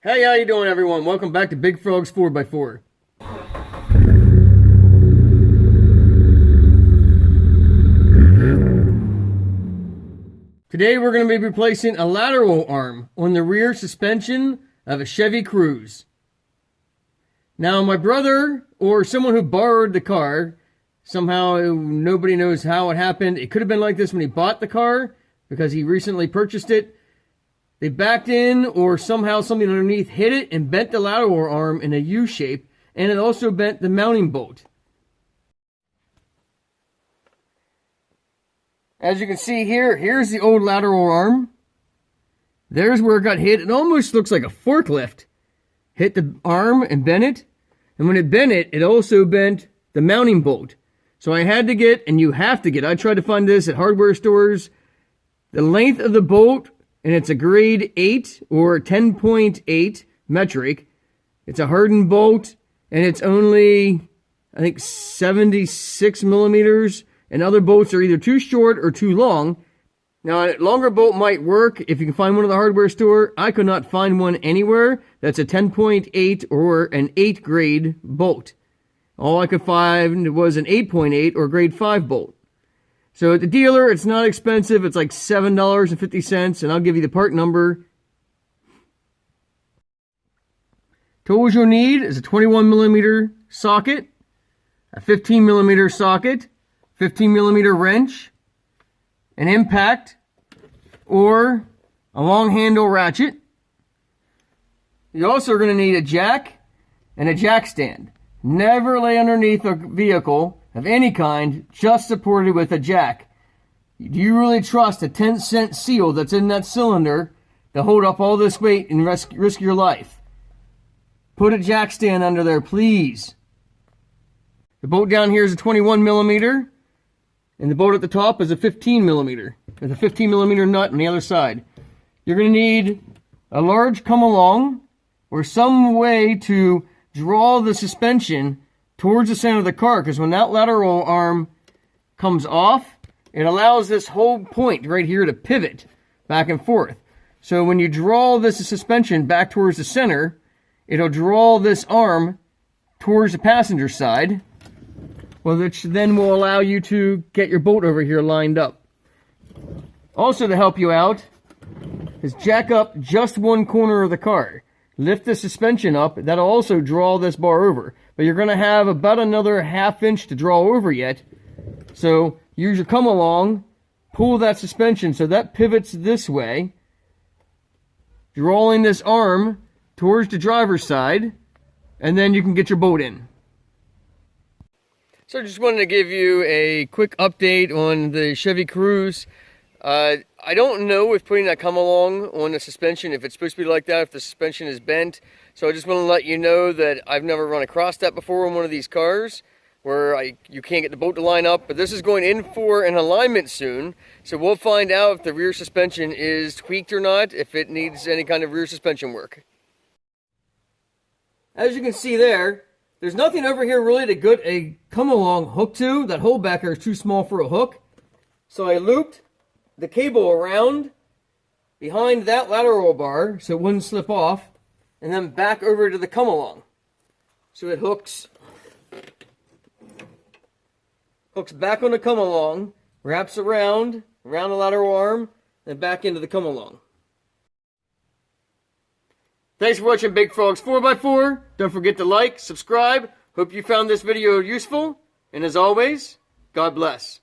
Hey, how you doing, everyone? Welcome back to Big Frog's 4x4. Today we're going to be replacing a lateral arm on the rear suspension of a Chevy Cruze. Now, my brother or someone who borrowed the car, somehow nobody knows how it happened. It could have been like this when he bought the car because he recently purchased it. They backed in, or somehow something underneath hit it and bent the lateral arm in a U shape, and it also bent the mounting bolt. As you can see here, here's the old lateral arm. There's where it got hit. It almost looks like a forklift. Hit the arm and bent it. And when it bent it, it also bent the mounting bolt. So I had to get, and you have to get, I tried to find this at hardware stores, the length of the bolt, and it's a grade 8 or 10.8 metric. It's a hardened bolt, and it's only, I think, 76 millimeters. And other bolts are either too short or too long. Now, a longer bolt might work if you can find one at the hardware store. I could not find one anywhere that's a 10.8 or an 8 grade bolt. All I could find was an 8.8 or grade 5 bolt. So at the dealer, it's not expensive. It's like $7.50, and I'll give you the part number. Tools you'll need is a 21 millimeter socket, a 15 millimeter socket, 15 millimeter wrench, an impact, or a long handle ratchet. You're also going to need a jack and a jack stand. Never lay underneath a vehicle of any kind, just supported with a jack. Do you really trust a 10-cent seal that's in that cylinder to hold up all this weight and risk your life? Put a jack stand under there, please. The bolt down here is a 21 millimeter, and the bolt at the top is a 15 millimeter, with a 15 millimeter nut on the other side. You're going to need a large come-along, or some way to draw the suspension towards the center of the car, because when that lateral arm comes off, it allows this whole point right here to pivot back and forth. So when you draw this suspension back towards the center, it'll draw this arm towards the passenger side, which then will allow you to get your bolt over here lined up. Also, to help you out, is jack up just one corner of the car. Lift the suspension up. That'll also draw this bar over. But you're going to have about another ½ inch to draw over yet. So use your come along, pull that suspension so that pivots this way, drawing this arm towards the driver's side, and then you can get your bolt in. So I just wanted to give you a quick update on the Chevy Cruze. I don't know if putting that come-along on the suspension, if it's supposed to be like that, if the suspension is bent. So I just want to let you know that I've never run across that before on one of these cars, where you can't get the bolt to line up. But this is going in for an alignment soon, so we'll find out if the rear suspension is tweaked or not, if it needs any kind of rear suspension work. As you can see there's nothing over here really to get a come-along hook to. That hole back here is too small for a hook. So I looped the cable around behind that lateral bar so it wouldn't slip off, and then back over to the come-along. So it hooks back on the come-along, wraps around the lateral arm, and back into the come-along. Thanks for watching Big Frog's 4x4. Don't forget to like, subscribe. Hope you found this video useful. And as always, God bless.